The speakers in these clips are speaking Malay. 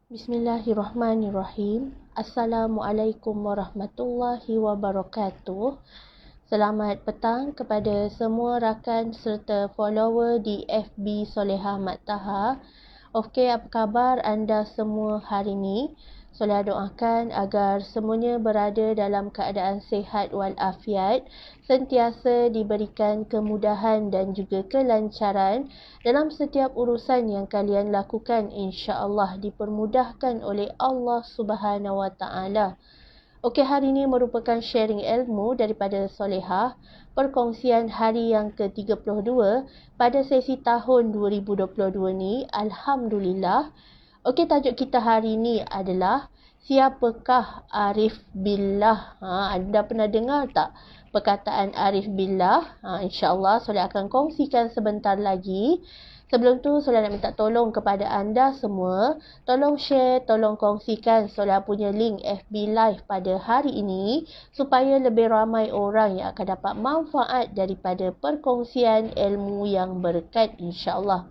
Bismillahirrahmanirrahim. Assalamualaikum warahmatullahi wabarakatuh. Selamat petang kepada semua rakan serta follower di FB Solehah Mat Taha. Okey, apa khabar anda semua hari ini? Solehah doakan agar semuanya berada dalam keadaan sihat walafiat, sentiasa diberikan kemudahan dan juga kelancaran dalam setiap urusan yang kalian lakukan, insya-Allah dipermudahkan oleh Allah Subhanahu Wa Taala. Okey, hari ini merupakan sharing ilmu daripada Solehah, perkongsian hari yang ke-32 pada sesi tahun 2022 ni. Alhamdulillah. Okey, tajuk kita hari ini adalah siapakah Arif Billah? Anda pernah dengar tak perkataan Arif Billah? InsyaAllah Soleh akan kongsikan sebentar lagi. Sebelum tu, Soleh nak minta tolong kepada anda semua. Tolong share, tolong kongsikan Soleh punya link FB Live pada hari ini supaya lebih ramai orang yang akan dapat manfaat daripada perkongsian ilmu yang berkat, insyaAllah.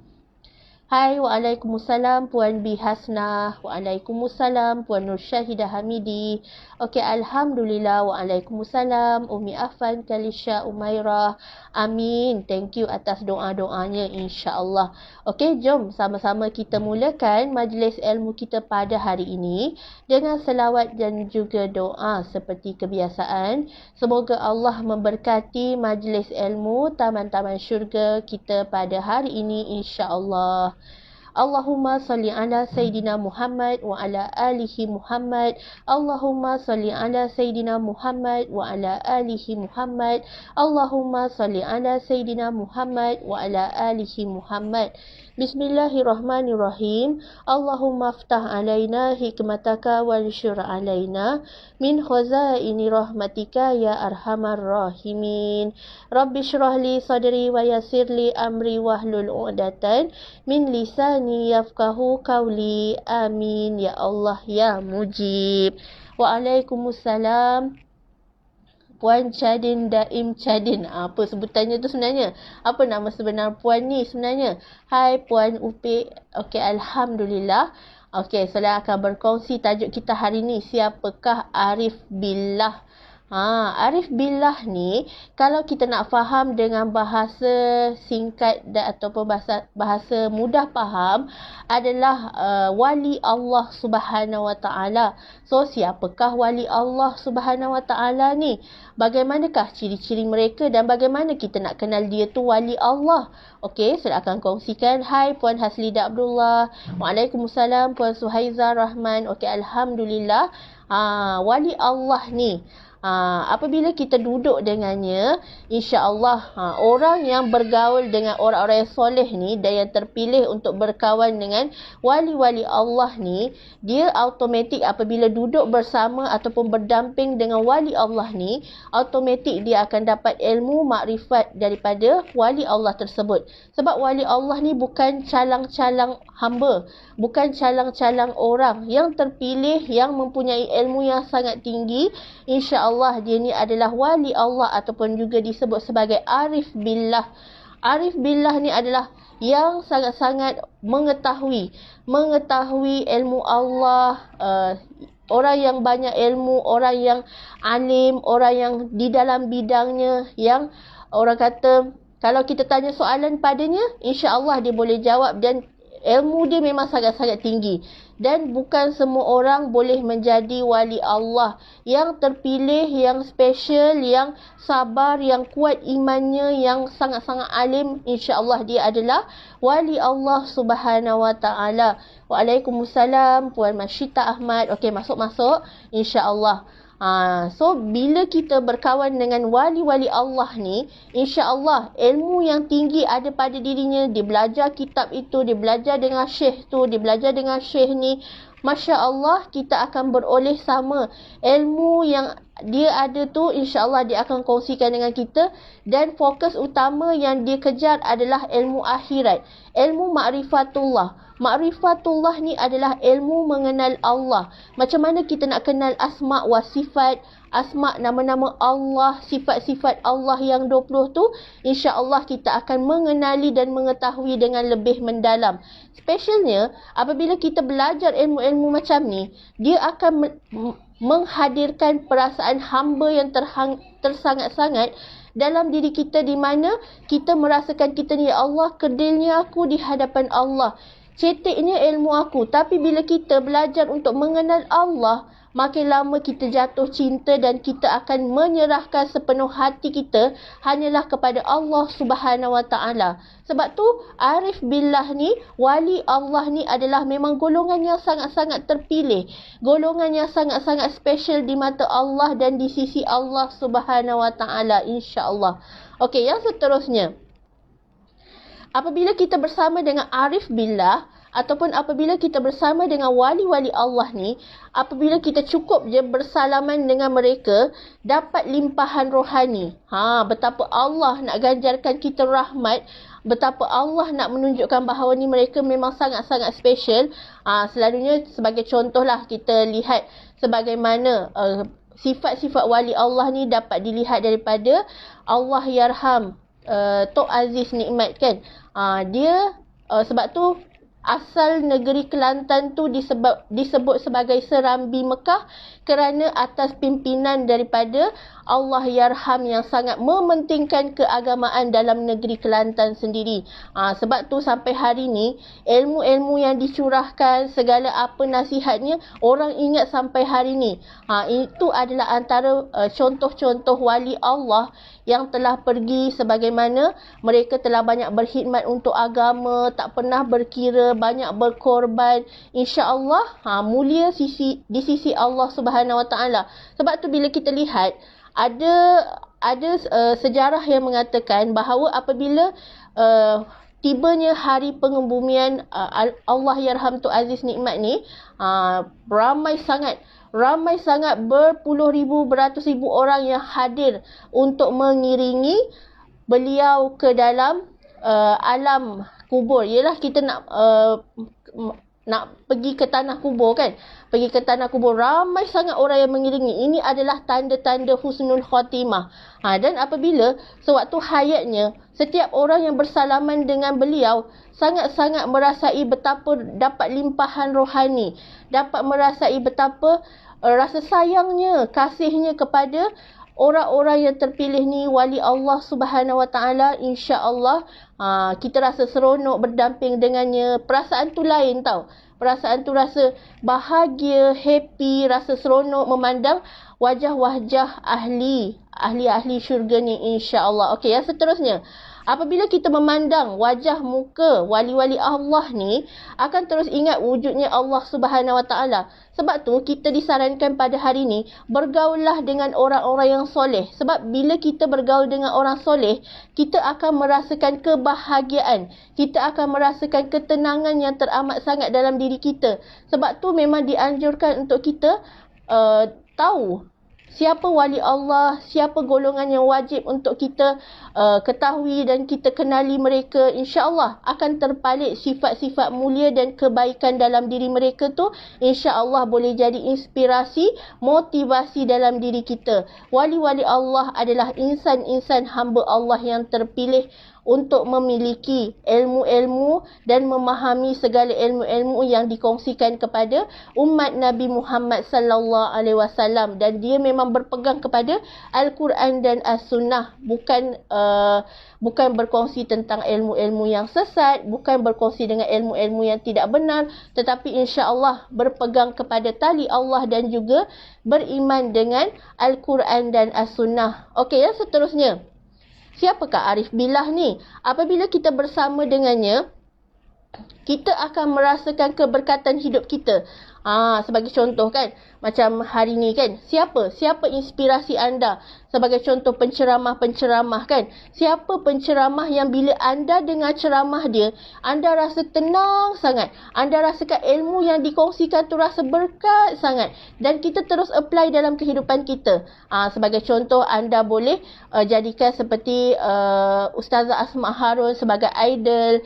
Hai, waalaikumsalam Puan B. Hasnah. Waalaikumsalam Puan Nur Syahidah Hamidi. Okey, Alhamdulillah. Waalaikumsalam Umi Afan Kalisha Umairah. Amin. Thank you atas doa-doanya, insya-Allah. Okey, jom sama-sama kita mulakan majlis ilmu kita pada hari ini dengan selawat dan juga doa seperti kebiasaan. Semoga Allah memberkati majlis ilmu taman-taman syurga kita pada hari ini, insya-Allah. Allahumma salli ala Sayyidina Muhammad wa ala alihi Muhammad. Allahumma salli ala Sayyidina Muhammad wa ala alihi Muhammad. Allahumma salli ala Sayyidina Muhammad wa ala alihi Muhammad. Bismillahirrahmanirrahim. Allahumma aftah alaina hikmataka wal syur alaina min khazaini rahmatika ya arhamar rahimin. Rabbi syrah li sadri wa yassir li amri wahlul 'uqdatan min lisani yafqahu qawli. Amin ya Allah ya Mujib. Waalaikumsalam Puan Chadin Daim Chadin. Apa sebutannya tu sebenarnya? Apa nama sebenar Puan ni sebenarnya? Hai Puan Upik. Okey, Alhamdulillah. Okey, saya akan berkongsi tajuk kita hari ni. Siapakah Arif Billah? Arif Billah ni, kalau kita nak faham dengan bahasa singkat ataupun bahasa mudah faham, adalah wali Allah Subhanahu Wa Taala. So, siapakah wali Allah Subhanahu Wa Taala ni? Bagaimanakah ciri-ciri mereka dan bagaimana kita nak kenal dia tu wali Allah? Okey, saya akan kongsikan. Hai Puan Haslida Abdullah. Waalaikumsalam Puan Suhaiza Rahman. Okey, Alhamdulillah. Wali Allah ni, apabila kita duduk dengannya, insya-Allah orang yang bergaul dengan orang-orang yang soleh ni dan yang terpilih untuk berkawan dengan wali-wali Allah ni, dia automatik apabila duduk bersama ataupun berdamping dengan wali Allah ni, automatik dia akan dapat ilmu makrifat daripada wali Allah tersebut. Sebab wali Allah ni bukan calang-calang hamba, bukan calang-calang orang yang terpilih, yang mempunyai ilmu yang sangat tinggi. InsyaAllah dia ni adalah wali Allah ataupun juga disebut sebagai Arif Billah. Arif Billah ni adalah yang sangat-sangat mengetahui ilmu Allah, orang yang banyak ilmu, orang yang alim, orang yang di dalam bidangnya, yang orang kata kalau kita tanya soalan padanya, insya-Allah dia boleh jawab dan ilmu dia memang sangat-sangat tinggi. Dan bukan semua orang boleh menjadi wali Allah. Yang terpilih, yang special, yang sabar, yang kuat imannya, yang sangat-sangat alim, insya-Allah dia adalah wali Allah Subhanahu Wa Taala. Waalaikumsalam Puan Masyita Ahmad. Okey, masuk-masuk, insya-Allah. So, bila kita berkawan dengan wali-wali Allah ni, insya-Allah ilmu yang tinggi ada pada dirinya. Dia belajar kitab itu, dia belajar dengan syekh tu, dia belajar dengan syekh ni. Masya Allah, kita akan beroleh sama ilmu yang dia ada tu, insya-Allah dia akan kongsikan dengan kita. Dan fokus utama yang dia kejar adalah ilmu akhirat, ilmu ma'rifatullah. Ma'rifatullah ni adalah ilmu mengenal Allah. Macam mana kita nak kenal asma' wa sifat, asma' nama-nama Allah, sifat-sifat Allah yang 20 tu, insya-Allah kita akan mengenali dan mengetahui dengan lebih mendalam. Specialnya, apabila kita belajar ilmu-ilmu macam ni, dia akan menghadirkan perasaan hamba yang tersangat-sangat dalam diri kita, di mana kita merasakan kita ni, ya Allah, kedilnya aku di hadapan Allah, ceteknya ilmu aku. Tapi bila kita belajar untuk mengenal Allah, makin lama kita jatuh cinta dan kita akan menyerahkan sepenuh hati kita hanyalah kepada Allah Subhanahu Wa Taala. Sebab tu arif billah ni, wali Allah ni adalah memang golongan yang sangat-sangat terpilih, golongan yang sangat-sangat special di mata Allah dan di sisi Allah Subhanahu Wa Taala, insya-Allah. Okey, yang seterusnya, apabila kita bersama dengan arif billah ataupun apabila kita bersama dengan wali-wali Allah ni, apabila kita cukup je bersalaman dengan mereka, dapat limpahan rohani. Betapa Allah nak ganjarkan kita rahmat, betapa Allah nak menunjukkan bahawa ni mereka memang sangat-sangat special. Selalunya sebagai contohlah, kita lihat sebagaimana sifat-sifat wali Allah ni dapat dilihat daripada Allah Yarham Tok Aziz Nikmat kan. Sebab tu asal negeri Kelantan tu disebut sebagai Serambi Mekah kerana atas pimpinan daripada Allah Yarham yang sangat mementingkan keagamaan dalam negeri Kelantan sendiri. Sebab tu sampai hari ni ilmu-ilmu yang dicurahkan, segala apa nasihatnya, orang ingat sampai hari ni. Itu adalah antara contoh-contoh wali Allah yang telah pergi, sebagaimana mereka telah banyak berkhidmat untuk agama, tak pernah berkira, banyak berkorban. InsyaAllah mulia di sisi Allah Subhanahu Wa Taala. Sebab tu bila kita lihat ada sejarah yang mengatakan bahawa apabila tibanya hari pengebumian Allah Yarham Tok Aziz Nikmat ni, ramai sangat berpuluh ribu, beratus ribu orang yang hadir untuk mengiringi beliau ke dalam alam kubur. Yelah, kita nak pergi ke tanah kubur kan. Pergi ke tanah kubur, ramai sangat orang yang mengiringi. Ini adalah tanda-tanda husnul khatimah. Dan apabila sewaktu hayatnya, setiap orang yang bersalaman dengan beliau sangat-sangat merasai betapa dapat limpahan rohani, dapat merasai betapa rasa sayangnya, kasihnya kepada orang-orang yang terpilih ni, wali Allah Subhanahu Wa Taala. InsyaAllah kita rasa seronok berdamping dengannya. Perasaan tu lain tau. Perasaan tu rasa bahagia, happy, rasa seronok memandang wajah-wajah ahli syurga ni, insya-Allah. Okey, yang seterusnya, apabila kita memandang wajah muka wali-wali Allah ni, akan terus ingat wujudnya Allah Subhanahu Wa Taala. Sebab tu kita disarankan pada hari ni, bergaullah dengan orang-orang yang soleh. Sebab bila kita bergaul dengan orang soleh, kita akan merasakan kebahagiaan, kita akan merasakan ketenangan yang teramat sangat dalam diri kita. Sebab tu memang dianjurkan untuk kita tahu siapa wali Allah, siapa golongan yang wajib untuk kita ketahui dan kita kenali mereka. InsyaAllah akan terpalit sifat-sifat mulia dan kebaikan dalam diri mereka tu. InsyaAllah boleh jadi inspirasi, motivasi dalam diri kita. Wali-wali Allah adalah insan-insan hamba Allah yang terpilih untuk memiliki ilmu-ilmu dan memahami segala ilmu-ilmu yang dikongsikan kepada umat Nabi Muhammad sallallahu alaihi wasallam, dan dia memang berpegang kepada Al-Quran dan As-Sunnah, bukan berkongsi tentang ilmu-ilmu yang sesat, bukan berkongsi dengan ilmu-ilmu yang tidak benar, tetapi insya-Allah berpegang kepada tali Allah dan juga beriman dengan Al-Quran dan As-Sunnah. Okey, yang seterusnya, siapakah Arif Billah ni? Apabila kita bersama dengannya, kita akan merasakan keberkatan hidup kita. Sebagai contoh kan, macam hari ni kan, siapa inspirasi anda? Sebagai contoh penceramah-penceramah kan, siapa penceramah yang bila anda dengar ceramah dia, anda rasa tenang sangat, anda rasakan ilmu yang dikongsikan tu rasa berkat sangat, dan kita terus apply dalam kehidupan kita. Sebagai contoh, anda boleh jadikan seperti Ustazah Asma Harun sebagai idol,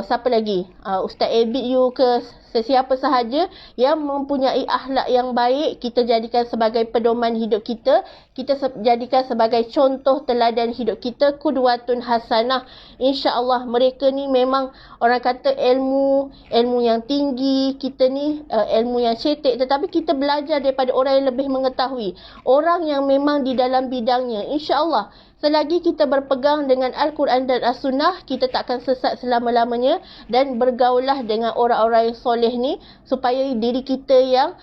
siapa lagi, Ustaz Abid You ke, sesiapa sahaja yang mempunyai akhlak yang baik, kita jadikan sebagai pedoman hidup kita, kita jadikan sebagai contoh teladan hidup kita, qudwatun hasanah. InsyaAllah mereka ni memang orang kata ilmu yang tinggi, kita ni ilmu yang cetek, tetapi kita belajar daripada orang yang lebih mengetahui, orang yang memang di dalam bidangnya. InsyaAllah selagi kita berpegang dengan Al-Quran dan As-Sunnah, kita takkan sesat selama-lamanya, dan bergaullah dengan orang-orang yang soleh ni, supaya diri kita yang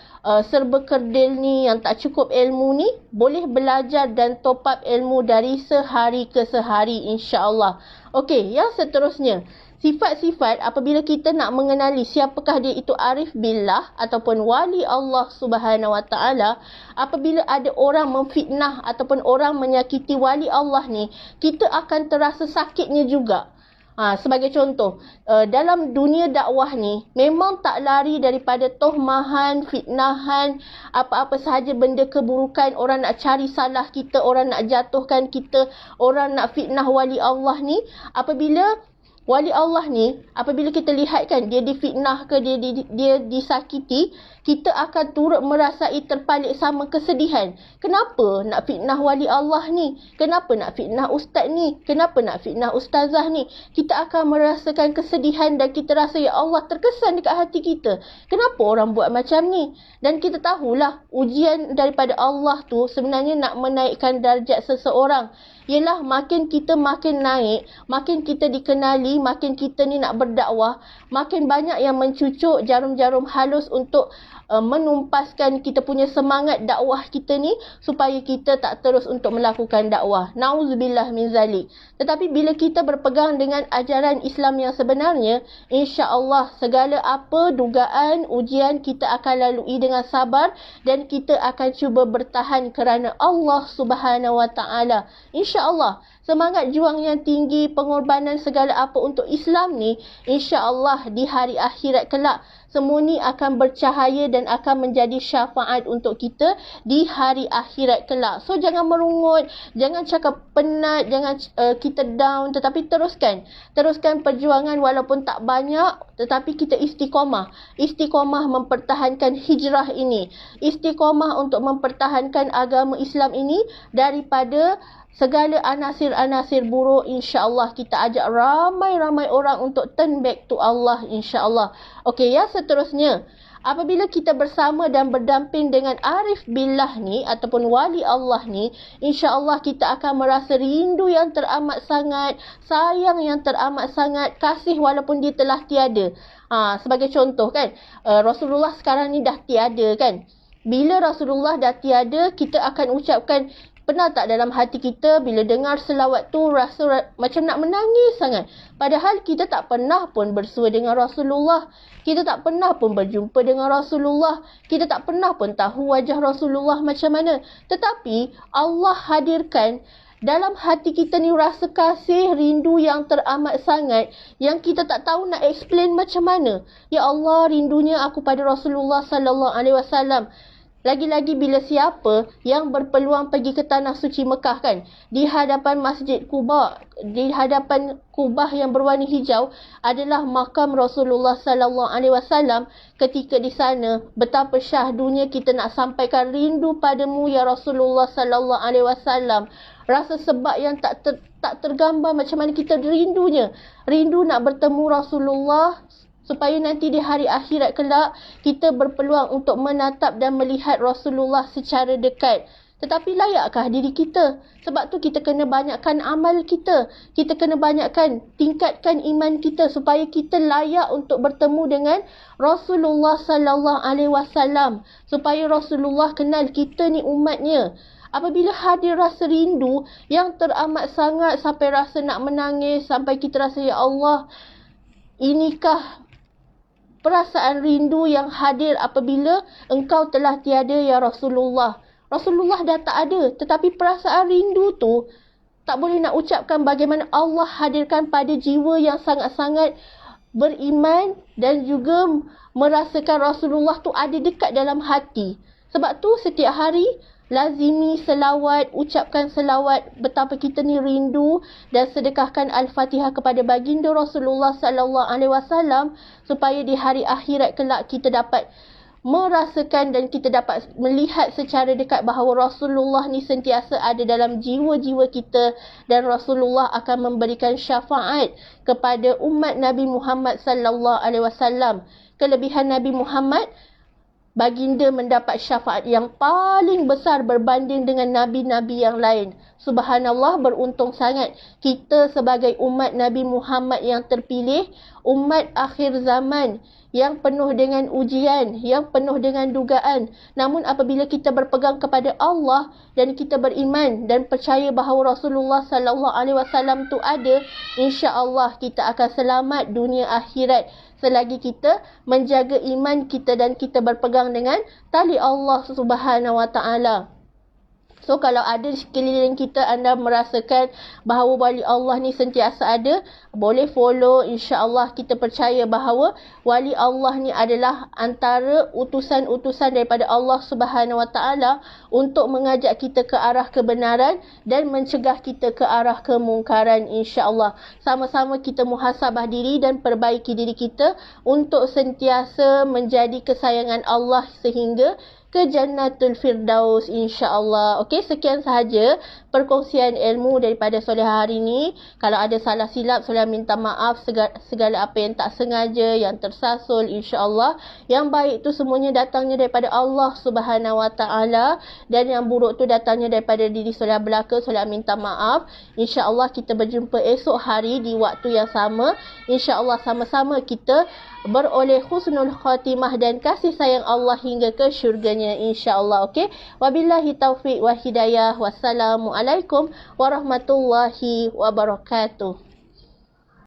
serba kerdil ni, yang tak cukup ilmu ni, boleh belajar dan top up ilmu dari sehari ke sehari, insya-Allah. Okey, yang seterusnya, sifat-sifat apabila kita nak mengenali siapakah dia itu arif billah ataupun wali Allah Subhanahu Wa Taala, apabila ada orang memfitnah ataupun orang menyakiti wali Allah ni, kita akan terasa sakitnya juga. Sebagai contoh, dalam dunia dakwah ni memang tak lari daripada tohmahan, fitnahan, apa-apa sahaja benda keburukan, orang nak cari salah kita, orang nak jatuhkan kita, orang nak fitnah wali Allah ni. Apabila wali Allah ni, apabila kita lihat kan, dia difitnah ke, dia disakiti, kita akan turut merasai terpalit sama kesedihan. Kenapa nak fitnah wali Allah ni? Kenapa nak fitnah ustaz ni? Kenapa nak fitnah ustazah ni? Kita akan merasakan kesedihan dan kita rasa, ya Allah, terkesan dekat hati kita. Kenapa orang buat macam ni? Dan kita tahulah ujian daripada Allah tu sebenarnya nak menaikkan darjat seseorang. Ialah makin kita makin naik, makin kita dikenali, makin kita ni nak berdakwah, makin banyak yang mencucuk jarum-jarum halus untuk menumpaskan kita punya semangat dakwah kita ni, supaya kita tak terus untuk melakukan dakwah. Nauzubillah min zalik. Tetapi bila kita berpegang dengan ajaran Islam yang sebenarnya, insya-Allah segala apa dugaan, ujian kita akan lalui dengan sabar, dan kita akan cuba bertahan kerana Allah Subhanahu Wa Taala. InsyaAllah, semangat juang yang tinggi, pengorbanan segala apa untuk Islam ni, insyaAllah di hari akhirat kelak, semua ni akan bercahaya dan akan menjadi syafaat untuk kita di hari akhirat kelak. So, jangan merungut, jangan cakap penat, jangan kita down, tetapi teruskan perjuangan walaupun tak banyak, tetapi kita istiqamah mempertahankan hijrah ini, istiqamah untuk mempertahankan agama Islam ini daripada segala anasir-anasir buruk. InsyaAllah kita ajak ramai-ramai orang untuk turn back to Allah, insyaAllah. Okey, yang seterusnya, apabila kita bersama dan berdamping dengan arif billah ni ataupun wali Allah ni, insyaAllah kita akan merasa rindu yang teramat sangat, sayang yang teramat sangat, kasih walaupun dia telah tiada. Sebagai contoh kan, Rasulullah sekarang ni dah tiada kan. Bila Rasulullah dah tiada, kita akan ucapkan, pernah tak dalam hati kita bila dengar selawat tu rasa macam nak menangis sangat? Padahal kita tak pernah pun bersua dengan Rasulullah. Kita tak pernah pun berjumpa dengan Rasulullah. Kita tak pernah pun tahu wajah Rasulullah macam mana. Tetapi Allah hadirkan dalam hati kita ni rasa kasih, rindu yang teramat sangat, yang kita tak tahu nak explain macam mana. Ya Allah, rindunya aku pada Rasulullah sallallahu alaihi wasallam. Lagi-lagi bila siapa yang berpeluang pergi ke Tanah Suci Mekah kan, di hadapan Masjid Quba, di hadapan Kubah yang berwarna hijau adalah makam Rasulullah sallallahu alaihi wasallam. Ketika di sana, betapa syahdunya kita nak sampaikan rindu padamu ya Rasulullah sallallahu alaihi wasallam. Rasa sebab yang tak tergambar macam mana kita rindunya. Rindu nak bertemu Rasulullah, supaya nanti di hari akhirat kelak kita berpeluang untuk menatap dan melihat Rasulullah secara dekat. Tetapi layakkah diri kita? Sebab tu kita kena banyakkan amal kita. Kita kena banyakkan, tingkatkan iman kita supaya kita layak untuk bertemu dengan Rasulullah sallallahu alaihi wasallam. Supaya Rasulullah kenal kita ni umatnya. Apabila hadir rasa rindu yang teramat sangat sampai rasa nak menangis, sampai kita rasa, ya Allah, inikah perasaan rindu yang hadir apabila engkau telah tiada ya Rasulullah. Rasulullah dah tak ada, tetapi perasaan rindu tu tak boleh nak ucapkan bagaimana Allah hadirkan pada jiwa yang sangat-sangat beriman dan juga merasakan Rasulullah tu ada dekat dalam hati. Sebab tu setiap hari lazimi selawat, ucapkan selawat betapa kita ni rindu dan sedekahkan Al-Fatihah kepada baginda Rasulullah sallallahu alaihi wasallam supaya di hari akhirat kelak kita dapat merasakan dan kita dapat melihat secara dekat bahawa Rasulullah ni sentiasa ada dalam jiwa-jiwa kita dan Rasulullah akan memberikan syafaat kepada umat Nabi Muhammad sallallahu alaihi wasallam. Kelebihan Nabi Muhammad, baginda mendapat syafaat yang paling besar berbanding dengan nabi-nabi yang lain. Subhanallah, beruntung sangat kita sebagai umat Nabi Muhammad yang terpilih, umat akhir zaman yang penuh dengan ujian, yang penuh dengan dugaan. Namun apabila kita berpegang kepada Allah dan kita beriman dan percaya bahawa Rasulullah sallallahu alaihi wasallam tu ada, insya-Allah kita akan selamat dunia akhirat selagi kita menjaga iman kita dan kita berpegang dengan tali Allah Subhanahu wa taala. So kalau ada di sekeliling kita anda merasakan bahawa wali Allah ni sentiasa ada, boleh follow. InsyaAllah kita percaya bahawa wali Allah ni adalah antara utusan-utusan daripada Allah Subhanahu Wa Taala untuk mengajak kita ke arah kebenaran dan mencegah kita ke arah kemungkaran. InsyaAllah sama-sama kita muhasabah diri dan perbaiki diri kita untuk sentiasa menjadi kesayangan Allah sehingga ke Jannatul Firdaus, insya-Allah. Okey, sekian sahaja perkongsian ilmu daripada Solehah hari ini. Kalau ada salah silap, Solehah minta maaf segala apa yang tak sengaja, yang tersasul, insya-Allah. Yang baik tu semuanya datangnya daripada Allah Subhanahu Wa Taala dan yang buruk tu datangnya daripada diri Solehah belaka. Solehah minta maaf. Insya-Allah kita berjumpa esok hari di waktu yang sama. Insya-Allah sama-sama kita beroleh husnul khatimah dan kasih sayang Allah hingga ke syurganya, insya-Allah. Okey, wabillahi taufiq wa hidayah. Wassalamualaikum warahmatullahi wabarakatuh.